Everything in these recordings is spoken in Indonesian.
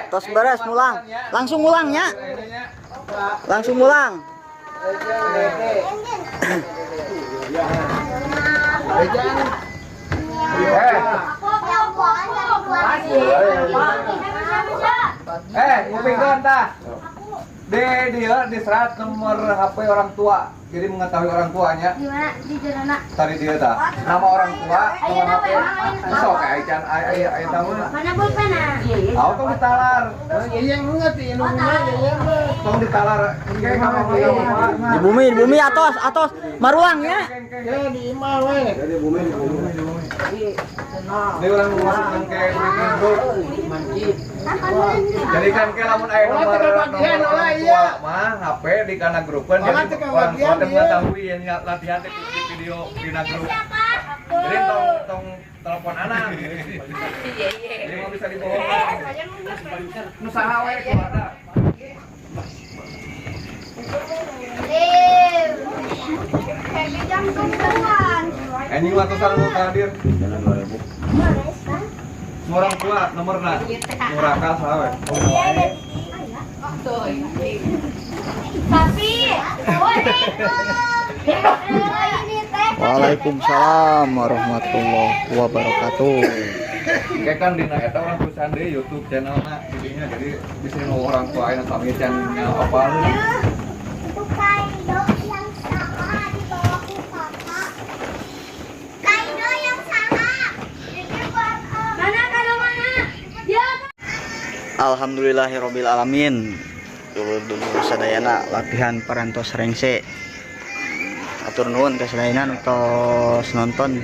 Tos beres mulang, langsung mulangnya, langsung mulang. Nguping kan tah. Dia diserat nomor HP orang tua. Jadi mengetahui orang tuanya. Gimana di jalanan? Tadi dia tah. Nama orang tua, nomor HP. Sok acan aya tahu. Mana pulpena? Tahu tong ditalar. Iya yang ngerti nomornya ya. Tong ditalar. Engke mama. Di bumi atos marulang ya. Ya di imah we. Jadi bumi. Ini orang masuk nang ke grup. Jadi kan ke lamun aya nomor mah HP di kana grupeun jadi orang tua teh mengetahui yang latihan teh video di grup. Jadi tong telepon anak. Jadi mau bisa dibohong. Nu saha we ku ada. Ini waktu sarung hadir. Orang tua nomorna. Muraka saha we. Tapi, Waalaikumsalam warahmatullahi wabarakatuh. Kayak kan dina eta orang tulisan di YouTube channelna jadinya jadi di sini mau orang tua ayeuna sami channelnya apa. itu kaido yang sama di bawah kakak. Kaido yang sama. Mana kalau Alhamdulillahirabbil alamin. Dulu sadayana latihan parantos rengse. Atur nuhun ka sadayana nu tos nonton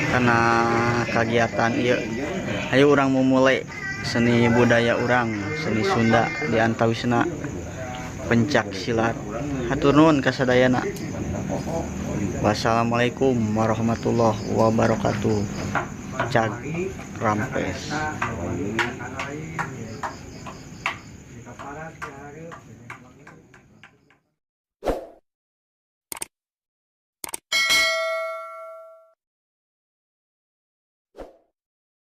karena kegiatan ieu. Ayo urang memulai seni budaya urang, seni Sunda di antawisna pencak silat. Atur nuhun ka sadayana. Wassalamualaikum warahmatullahi wabarakatuh. Cag Rampes.